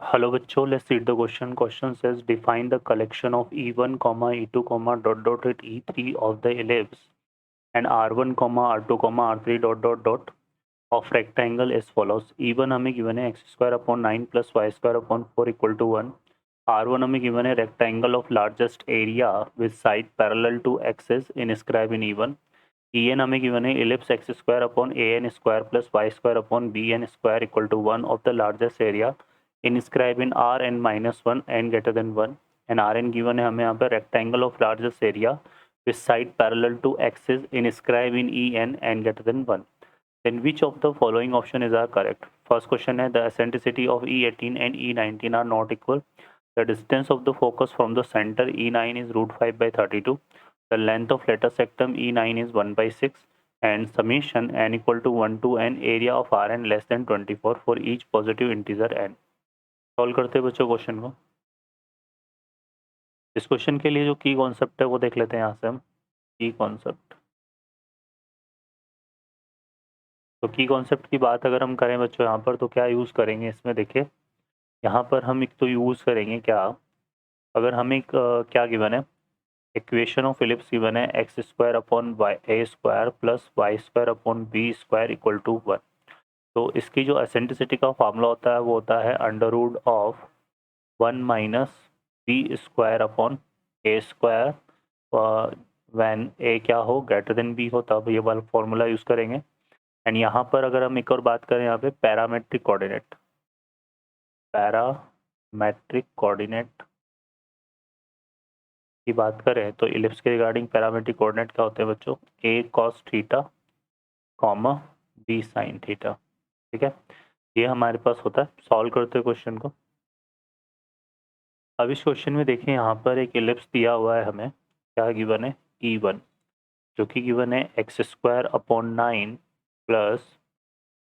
Hello बच्चों, let's read the question. Question says define the collection of E1, E2, dot dot at E3 of the ellipse and R1, R2, R3 dot of rectangle as follows. E1 हमें given है x square upon 9 plus y square upon 4 equal to 1. R1 हमें given है rectangle of largest area with side parallel to axis inscribe in E1. En हमें given है ellipse x square upon an square plus y square upon bn square equal to 1 of the largest area inscribe in Rn minus 1 n greater than 1 and Rn given है हमें यहाँ पे rectangle of largest area with side parallel to axis inscribe in En n greater than 1. Then which of the following option is are correct? First question है the eccentricity of E18 and E19 are not equal. The distance of the focus from the center E9 is root 5 by 32. The length of lateral sectum E9 is 1 by 6 and summation n equal to 1 to n area of Rn less than 24 for each positive integer n. Solve करते हैं बच्चों question को. इस question के लिए जो की concept है वो देख लेते हैं यहाँ से हम. की कॉन्सेप्ट, तो की कॉन्सेप्ट की बात अगर हम करें बच्चों यहाँ पर तो क्या यूज़ करेंगे इसमें. देखिए यहाँ पर हम एक तो यूज़ करेंगे क्या, अगर हम एक क्या गिवन है इक्वेशन ऑफ इलिप्स गिवन है x square upon y a square plus y square upon b square equal to 1. तो इसकी जो एसेंट्रिसिटी का फार्मूला होता है वो होता है under root of 1 minus b square upon a square when a क्या हो ग्रेटर देन बी हो तब ये वाला फॉर्मूला यूज़ करेंगे. एंड यहाँ पर अगर हम एक और बात करें यहाँ पे पैरामेट्रिक कोऑर्डिनेट की बात करें तो इलिप्स के रिगार्डिंग पैरामेट्रिक कोऑर्डिनेट क्या होते हैं बच्चों, A cos theta comma B sine theta. ठीक है, ये हमारे पास होता है. सॉल्व करते हैं क्वेश्चन को. अब इस क्वेश्चन में देखें यहाँ पर एक इलिप्स दिया हुआ है हमें, क्या गिवन है E1 जो कि गिवन है x square upon 9 plus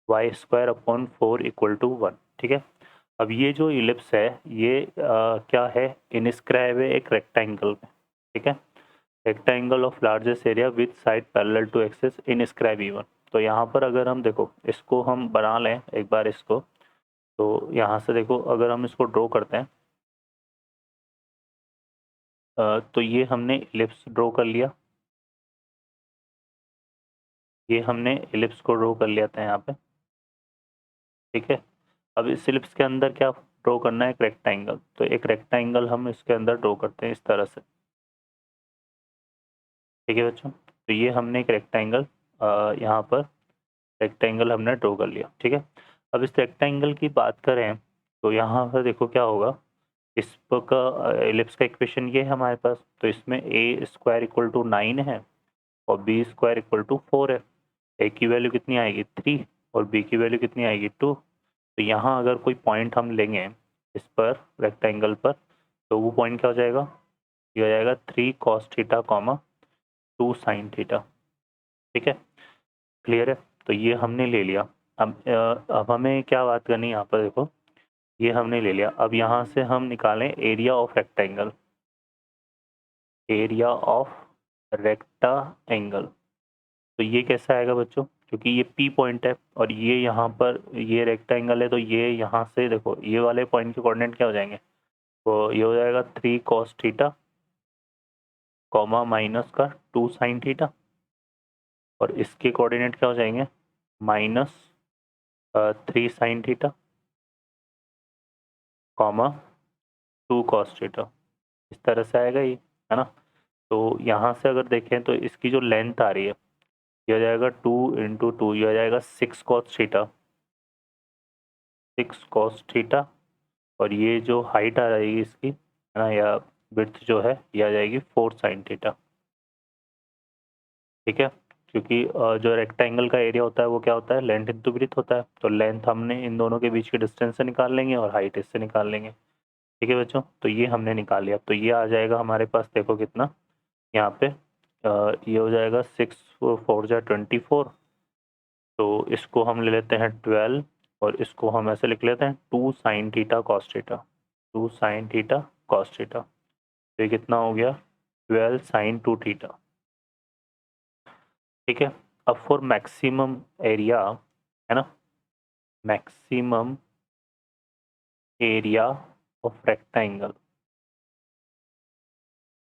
y square upon 4 equal to 1. ठीक है, अब ये जो इलिप्स है ये क्या है, इनस्क्राइब है एक रेक्टेंगल में. ठीक है, rectangle of largest area with side parallel to axis inscribe E1. तो यहाँ पर अगर हम देखो इसको हम बना लें एक बार इसको, तो यहाँ से देखो अगर हम इसको ड्रॉ करते हैं तो ये हमने इलिप्स ड्रॉ कर लिया, ये हमने इलिप्स को ड्रॉ कर लिया था यहाँ पे. ठीक है, अब इस इलिप्स के अंदर क्या ड्रॉ करना है, एक रेक्टेंगल. तो एक रेक्टेंगल हम इसके अंदर ड्रॉ करते हैं इस तरह से. ठीक है बच्चों, तो ये हमने एक रेक्टेंगल यहाँ पर रेक्टेंगल हमने ड्रॉ कर लिया. ठीक है, अब इस रेक्टेंगल की बात करें तो यहाँ पर देखो क्या होगा, इस का इलिप्स का इक्वेशन ये है हमारे पास. तो इसमें ए स्क्वायर इक्वल टू 9 है और बी स्क्वायर इक्वल टू 4 है. ए की वैल्यू कितनी आएगी 3 और बी की वैल्यू कितनी आएगी 2. तो यहाँ अगर कोई पॉइंट हम लेंगे इस पर रेक्टेंगल पर तो वो पॉइंट क्या हो जाएगा, ये हो जाएगा 3 cos theta comma 2 sign theta. ठीक है, क्लियर है. तो ये हमने ले लिया. अब हमें क्या बात करनी है यहाँ पर देखो, ये हमने ले लिया. अब यहाँ से हम निकालें area of rectangle, area of rectangle. तो ये कैसा आएगा बच्चों, क्योंकि ये P पॉइंट है और ये यहाँ पर ये रेक्टेंगल है तो ये यहाँ से देखो ये वाले पॉइंट के कोऑर्डिनेट क्या हो जाएंगे, तो ये हो जाएगा 3 कॉस थीटा कॉमा माइनस का 2 साइन थीटा और इसके कोऑर्डिनेट क्या हो जाएंगे minus 3 sine theta comma 2 cos theta. इस तरह से आएगा ये, है ना. तो यहाँ से अगर देखें तो इसकी जो लेंथ आ रही है ये हो जाएगा 2 इंटू 2, ये हो जाएगा 6 कॉस थीटा, 6 कॉस थीटा. और ये जो हाइट आ जाएगी इसकी, है ना, या विड्थ जो है ये आ जाएगी 4 साइन थीटा. ठीक है, क्योंकि जो रेक्टेंगल का एरिया होता है वो क्या होता है, लेंथ इंटू विड्थ होता है. तो लेंथ हमने इन दोनों के बीच के डिस्टेंस से निकाल लेंगे और हाइट इससे निकाल लेंगे. ठीक है बच्चों, तो ये हमने निकाल लिया. तो ये आ जाएगा हमारे पास देखो कितना यहाँ पे ये हो जाएगा 6 4 जा 24. तो इसको हम ले लेते हैं 12 और इसको हम ऐसे लिख लेते हैं 2 sine theta cos theta, 2 sine theta cos theta. तो ये कितना हो गया 12 साइन 2 थीटा. ठीक है, अब फॉर मैक्सिमम एरिया, है ना, मैक्सिमम एरिया ऑफ रेक्टेंगल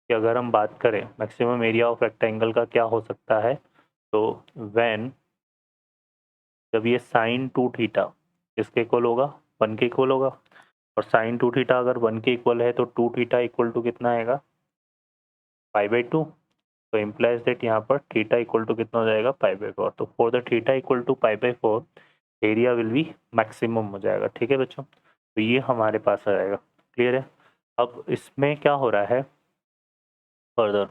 कि अगर हम बात करें मैक्सिमम एरिया ऑफ रेक्टेंगल का क्या हो सकता है, तो व्हेन जब ये साइन 2 थीटा किसके इक्वल होगा, 1 के इक्वल होगा, और साइन 2 थीटा अगर 1 के इक्वल है तो 2 थीटा इक्वल टू कितना आएगा, π/2। तो इम्प्लाइज दैट यहाँ पर थीटा इक्वल टू कितना हो जाएगा, π/4। तो for the theta equal to π/4 area will be maximum हो जाएगा। ठीक है बच्चों, तो ये हमारे पास आ जाएगा। क्लियर है। अब इसमें क्या हो रहा है फर्दर,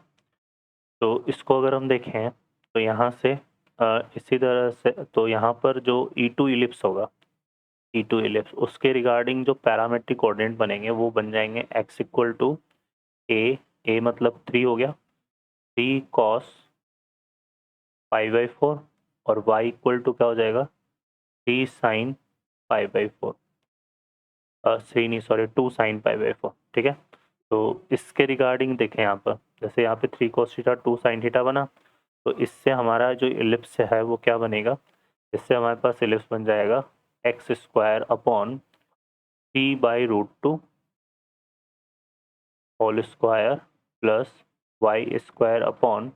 तो इसको अगर हम देखें तो यहाँ से इसी तरह से तो यहाँ पर जो E2 इलिप्स होगा, E2 इलिप्स उसके रिगार्डिंग जो पैरामेट्रिक कोऑर्डिनेट बनेंगे वो बन जाएंगे x इक्वल टू a मतलब 3 हो गया, 3 cos π/4 और y इक्वल टू क्या हो जाएगा, 3 sin π/4 3 नहीं सॉरी 2 sin π/4। ठीक है, तो इसके रिगार्डिंग देखें यहाँ पर, जैसे यहाँ पे 3 cos थीटा 2 sin थीटा बना, तो इससे हमारा जो इलिप्स है वो क्या बनेगा, इससे हमारे पास इलिप्स बन जाएगा x² upon 3/√2 whole square plus y² upon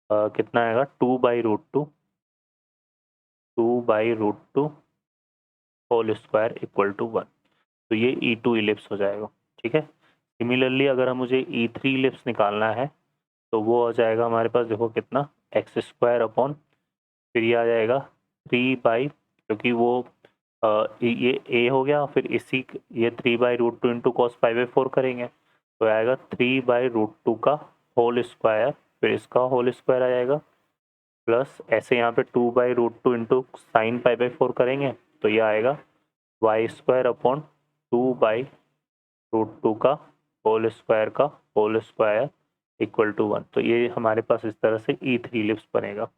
कितना आएगा 2/√2 होल स्क्वायर इक्वल टू 1। तो ये E2 इलिप्स हो जाएगा। ठीक है, सिमिलरली अगर हम मुझे E3 इलिप्स निकालना है तो वो हो जाएगा हमारे पास, देखो कितना, x² अपॉन फिर ये आ जाएगा 3 क्योंकि वो ये a हो गया, फिर इसी ये 3/√2 इंटू कॉस π/4 करेंगे तो आएगा 3/√2 का होल स्क्वायर, फिर इसका होल स्क्वायर आ जाएगा, प्लस ऐसे यहाँ पे 2/√2 इंटू साइन π/4 करेंगे तो ये आएगा y² अपॉन 2/√2 का होल स्क्वायर इक्वल टू 1। तो ये हमारे पास इस तरह से E3 इलिप्स बनेगा।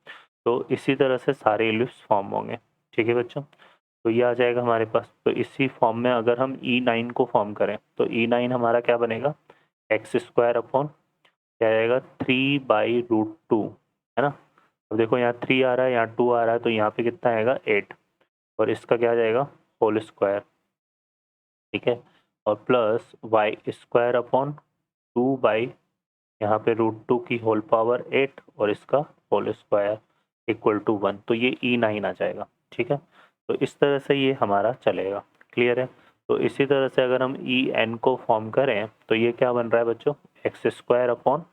तो इसी तरह से सारे इलिप्स फॉर्म होंगे। ठीक है बच्चों, तो ये आ जाएगा हमारे पास। तो इसी फॉर्म में अगर हम E9 को फॉर्म करें तो E9 हमारा क्या बनेगा, x² अपॉन क्या आएगा 3/√2, है ना। अब देखो यहाँ 3 आ रहा है, यहाँ 2 आ रहा है, तो यहाँ पे कितना आएगा 8, और इसका क्या आ जाएगा होल स्क्वायर। ठीक है, और प्लस y² अपॉन 2 बाई यहाँ पे √2 की होल पावर 8 और इसका होल स्क्वायर इक्वल टू 1। तो ये E9 आ जाएगा। ठीक है, तो इस तरह से ये हमारा चलेगा। क्लियर है। तो इसी तरह से अगर हम En को फॉर्म करें तो ये क्या बन रहा है बच्चों, x² अपॉन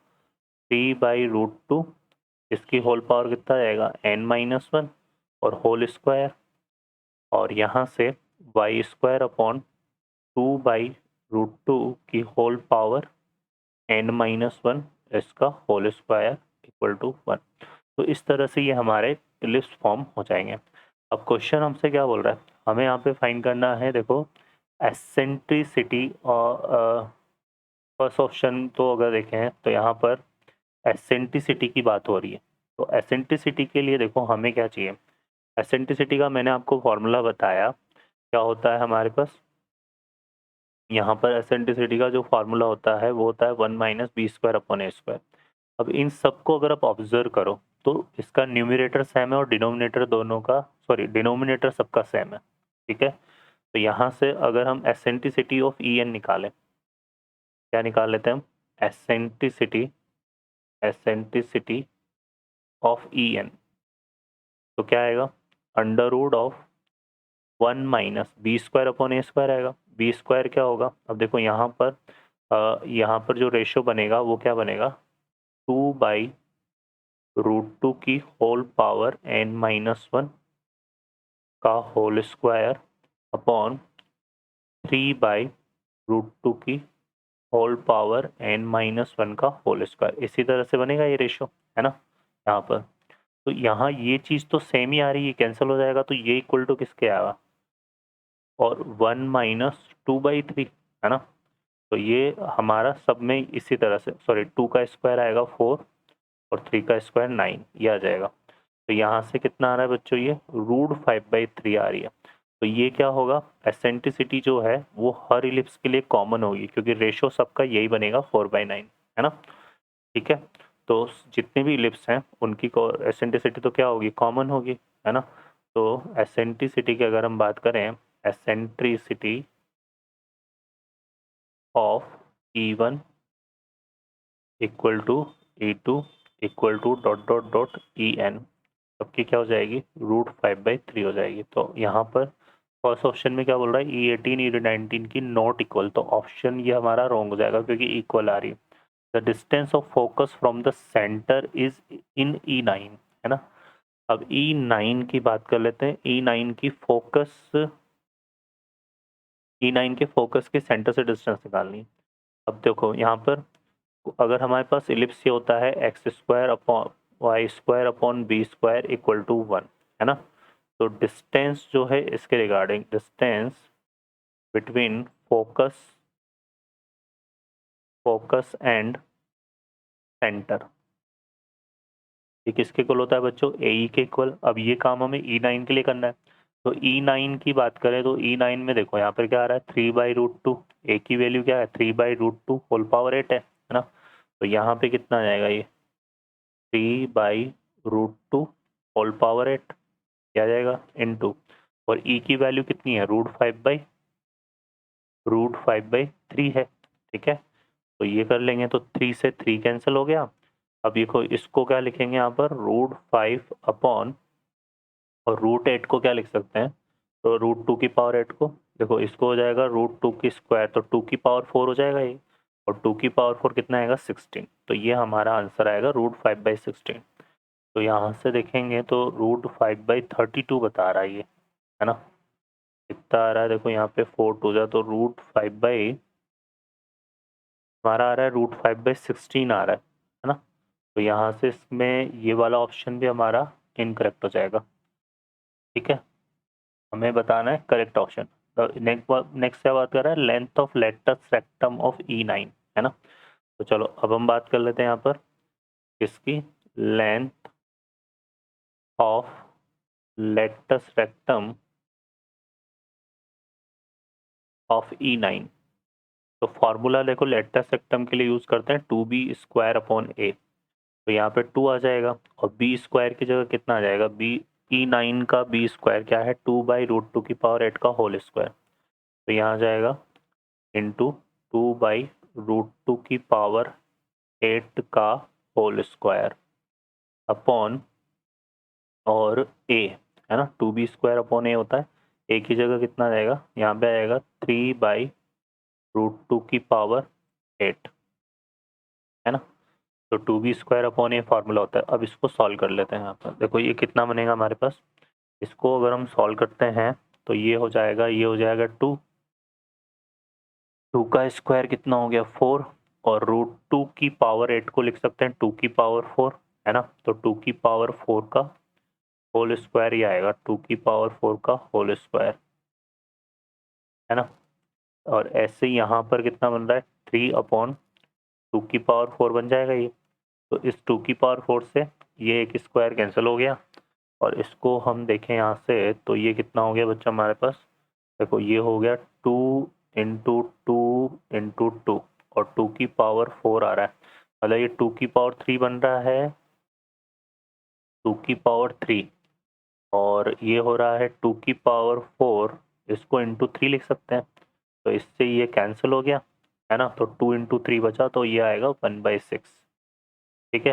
3/√2, इसकी होल पावर कितना जाएगा n-1 और होल स्क्वायर, और यहाँ से y² अपॉन 2/√2 की होल पावर n-1 इसका होल स्क्वायर इक्वल टू 1। तो इस तरह से ये हमारे लिस्ट फॉर्म हो जाएंगे। अब क्वेश्चन हमसे क्या बोल रहा है, हमें यहाँ पे फाइंड करना है, देखो एसेंट्रिसिटी, और फर्स्ट ऑप्शन तो अगर देखें तो यहाँ पर एसेंट्रिसिटी की बात हो रही है। तो एसेंट्रिसिटी के लिए देखो हमें क्या चाहिए, एसेंट्रिसिटी का मैंने आपको फॉर्मूला बताया, क्या होता है हमारे पास यहाँ पर एसेंट्रिसिटी का जो फार्मूला होता है वो होता है 1 - b² अपॉन a²। अब इन सबको अगर आप ऑब्जर्व करो तो इसका न्यूमरेटर सेम है और डिनोमिनेटर दोनों का, सॉरी डिनोमिनेटर सबका सेम है। ठीक है, तो यहाँ से अगर हम एसेंट्रिसिटी ऑफ En निकालें, क्या निकाल लेते हैं हम, एसेंट्रिसिटी ऑफ En, तो क्या आएगा under root of 1 - b² upon a² आएगा। b² क्या होगा, अब देखो यहाँ पर जो रेशियो बनेगा वो क्या बनेगा 2/√2 की होल पावर n-1 का होल स्क्वायर अपॉन 3/√2 की होल पावर n-1 का होल स्क्वायर। इसी तरह से बनेगा ये रेशियो, है ना यहाँ पर। तो यहाँ ये चीज़ तो सेम ही आ रही है, कैंसिल हो जाएगा, तो ये इक्वल टू किसके आएगा, और 1 - 2/3, है ना। तो ये हमारा सब में इसी तरह से, सॉरी 2 का स्क्वायर आएगा 4 और 3 का स्क्वायर 9, ये आ जाएगा। तो यहाँ से कितना आ रहा है बच्चों, ये √5/3 आ रही है। तो ये क्या होगा, एसेंट्रिसिटी जो है वो हर इलिप्स के लिए कॉमन होगी, क्योंकि रेशो सबका यही बनेगा 4/9, है ना। ठीक है, तो जितने भी इलिप्स हैं उनकी एसेंट्रिसिटी तो क्या होगी, कॉमन होगी, है ना। तो एसेंट्रिसिटी की अगर हम बात करें, eccentricity of E1 equal to E2 equal to dot dot dot En, सबकी क्या हो जाएगी, √5/3 हो जाएगी। तो यहाँ पर फर्स्ट ऑप्शन में क्या बोल रहा है, E18 E19 की नॉट इक्वल, तो ऑप्शन ये हमारा रॉन्ग हो जाएगा क्योंकि इक्वल आ रही है। The distance of focus from the centre is in E9, है ना। अब E9 की बात कर लेते हैं। E9 के फोकस के सेंटर से डिस्टेंस निकालनी है। अब देखो यहाँ पर अगर हमारे पास इलिप्स ये होता है x² upon y² upon b² equal to 1, है ना। तो डिस्टेंस जो है इसके regarding, distance between focus and centre, ये किसके इक्वल होता है बच्चों, AE के इक्वल। अब ये काम हमें E9 के लिए करना है। तो E9 की बात करें तो E9 में देखो यहाँ पर क्या आ रहा है, 3/√2, A की वैल्यू क्या है, 3/√2 होल पावर 8 है ना। तो यहाँ पे कितना आ जाएगा, ये 3/√2 होल पावर 8 क्या जाएगा इनटू, और E की वैल्यू कितनी है, √5/3 है, ठीक है। तो ये कर लेंगे तो 3 से 3 कैंसिल हो गया। अब देखो इसको क्या लिखेंगे यहाँ पर, √5 अपॉन, और √8 को क्या लिख सकते हैं, तो √2 की पावर 8 को, देखो इसको हो जाएगा √2 की स्क्वायर, तो 2 की पावर 4 हो जाएगा ये, और 2 की पावर 4 कितना आएगा, 16। तो ये हमारा आंसर आएगा √5/16। तो यहाँ से देखेंगे तो √5/32 बता रहा है ये, है ना। कितना आ रहा है, देखो यहाँ पे 4 टू जा, तो हमारा आ रहा है √5/16 आ रहा है ना। तो यहाँ से इसमें ये वाला ऑप्शन भी हमारा इनकरेक्ट हो जाएगा, ठीक है। हमें बताना है करेक्ट ऑप्शन। तो नेक्स्ट क्या बात कर रहा है, length of latus rectum of E9, है ना। तो चलो अब हम बात कर लेते हैं यहाँ पर किसकी, length of latus rectum of E9। तो फॉर्मूला देखो लेटस रेक्टम के लिए यूज करते हैं 2b² अपॉन a, तो यहाँ पे 2 आ जाएगा, और b² की जगह कितना आ जाएगा, E9 का b² क्या है, 2/√2 की पावर 8 का होल स्क्वायर। तो यहाँ आ जाएगा इंटू 2/√2 की पावर 8 का होल स्क्वायर अपॉन, और a, है ना, 2b² अपॉन a होता है, a की जगह कितना आ जाएगा, यहाँ पे आएगा 3/√2 की पावर 8, है ना। तो 2b² अपॉन a फार्मूला होता है। अब इसको सॉल्व कर लेते हैं यहाँ पर, देखो ये कितना बनेगा हमारे पास, इसको अगर हम सॉल्व करते हैं तो ये हो जाएगा 2, 2 का स्क्वायर कितना हो गया 4, और √2 की पावर 8 को लिख सकते हैं 2 की पावर 4, है ना। तो 2 की पावर 4 का होल स्क्वायर ही आएगा, 2 की पावर 4 का होल स्क्वायर, है ना। और ऐसे यहाँ पर कितना बन रहा है, 3/2 की पावर 4 बन जाएगा ये। तो इस 2 की पावर 4 से ये एक स्क्वायर कैंसिल हो गया, और इसको हम देखें यहाँ से तो ये कितना हो गया बच्चा हमारे पास, देखो ये हो गया 2 इंटू 2 इंटू 2, और 2 की पावर 4 आ रहा है, मतलब ये 2 की पावर 3 बन रहा है, 2 की पावर 3, और ये हो रहा है 2 की पावर 4, इसको इंटू 3 लिख सकते हैं, तो इससे ये कैंसिल हो गया, है ना। तो 2 इंटू 3 बचा, तो ये आएगा 1/6, ठीक है।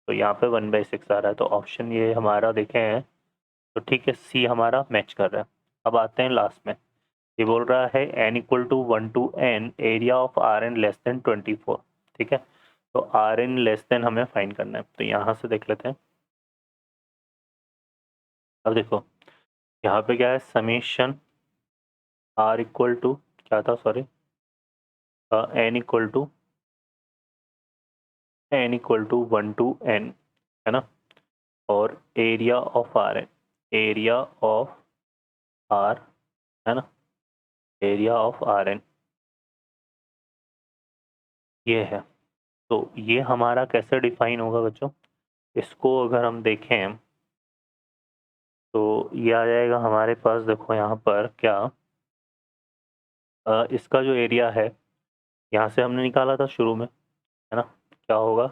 तो यहाँ पे 1/6 आ रहा है, तो ऑप्शन ये हमारा देखें है, तो ठीक है, सी हमारा मैच कर रहा है। अब आते हैं लास्ट में, ये बोल रहा है n equal to 1 to n area of Rn less than 24, ठीक है। तो Rn लेस देन हमें फाइंड करना है, तो यहाँ से देख लेते हैं। अब देखो यहाँ पे क्या है, समीशन r इक्वल टू क्या था, sorry, n equal to 1 to n, है ना, और area of Rn, area of r, है ना, एरिया ऑफ Rn ये है। तो ये हमारा कैसे डिफाइन होगा बच्चों, इसको अगर हम देखें तो ये आ जाएगा हमारे पास, देखो यहाँ पर क्या, इसका जो एरिया है यहाँ से हमने निकाला था शुरू में, है ना, क्या होगा,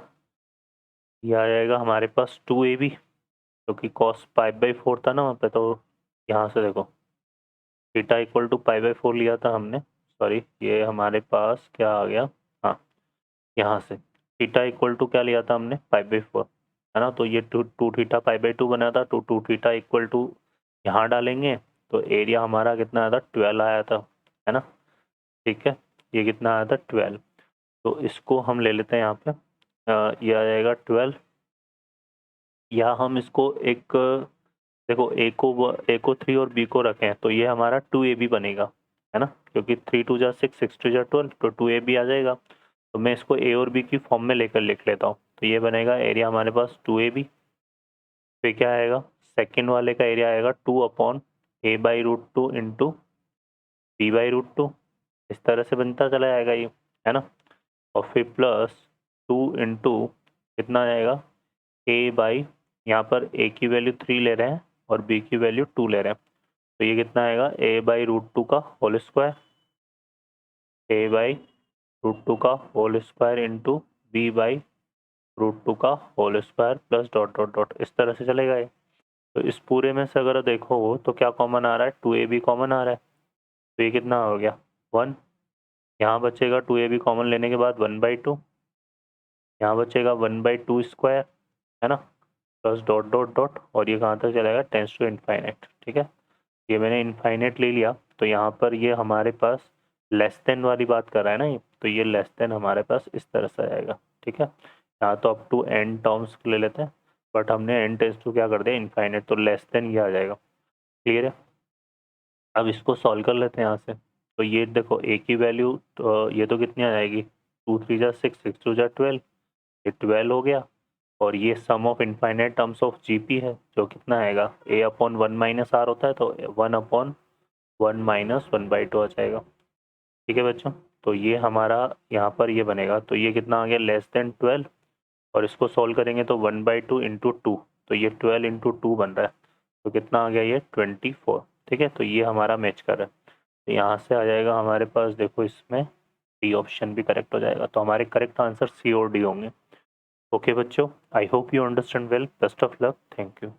ये आ जाएगा हमारे पास 2ab, क्योंकि cos π/4 था ना वहाँ पे। तो यहाँ से देखो थीटा इक्वल टू π/4 लिया था हमने, सॉरी ये हमारे पास क्या आ गया, हाँ यहाँ से थीटा इक्वल टू क्या लिया था हमने 5/4 है ना, तो ये 2 थीटा 5/2 बना था, तो 2 थीटा इक्वल टू यहाँ डालेंगे तो एरिया हमारा कितना आया था 12 आया था, है ना। ठीक है, ये कितना आया था 12, तो इसको हम ले लेते हैं यहाँ पे, ये आ जाएगा 12, या हम इसको एक देखो ए को 3 और बी को रखें तो ये हमारा 2ab बनेगा, है ना, क्योंकि 3 2 जा 6 6 2 जा 12, तो 2ab आ जाएगा। तो मैं इसको ए और बी की फॉर्म में लेकर लिख लेता हूँ, तो ये बनेगा एरिया हमारे पास 2ab, फिर क्या आएगा सेकंड वाले का एरिया आएगा 2/a/√2 इंटू b/√2, इस तरह से बनता चला जाएगा ये, है ना। और फिर प्लस 2 इंटू कितना आएगा a बाई, यहाँ पर a की वैल्यू 3 ले रहे हैं और b की वैल्यू 2 ले रहे हैं, तो ये कितना आएगा a/√2 का होल स्क्वायर, a/√2 का होल स्क्वायर इंटू b/√2 का whole square plus dot dot dot, इस तरह से चलेगा ये। तो इस पूरे में से अगर देखो तो क्या कॉमन आ रहा है, 2ab कॉमन आ रहा है, तो ये कितना हो गया 1, यहाँ बचेगा 2ab कॉमन लेने के बाद 1/2, यहाँ बचेगा 1/2 स्क्वायर, है ना, प्लस डॉट डॉट डॉट, और ये कहाँ तक चलेगा टेंस टू इनफाइनाइट। ठीक है, ये मैंने इनफाइनाइट ले लिया, तो यहाँ पर ये हमारे पास लेस देन वाली बात कर रहा है ना ये, तो ये लेस देन हमारे पास इस तरह से आएगा। ठीक है, यहाँ तो अप टू n टर्म्स ले लेते हैं, बट हमने n टेंस टू क्या कर दिया इनफाइनाइट, तो लेस देन ये आ जाएगा। क्लियर है, अब इसको सॉल्व कर लेते हैं यहाँ से, तो ये देखो a की वैल्यू तो ये तो कितनी आ जाएगी 2 3 जा 6 6 2 जा 12, ये 12 हो गया, और ये sum of infinite terms of GP है जो कितना आएगा a/1 माइनस आर होता है, तो 1/1 माइनस 1/2 आ जाएगा। ठीक है बच्चों, तो ये हमारा यहाँ पर ये बनेगा, तो ये कितना आ गया लेस देन 12, और इसको सॉल्व करेंगे तो 1/2 इंटू 2, तो ये 12 इंटू 2 बन रहा है, तो कितना आ गया ये 24। ठीक है, तो ये हमारा मैच कर रहा है, तो यहाँ से आ जाएगा हमारे पास, देखो इसमें डी ऑप्शन भी करेक्ट हो जाएगा, तो हमारे करेक्ट आंसर सी और डी होंगे। ओके बच्चों, I hope you understand well, best of luck, thank you.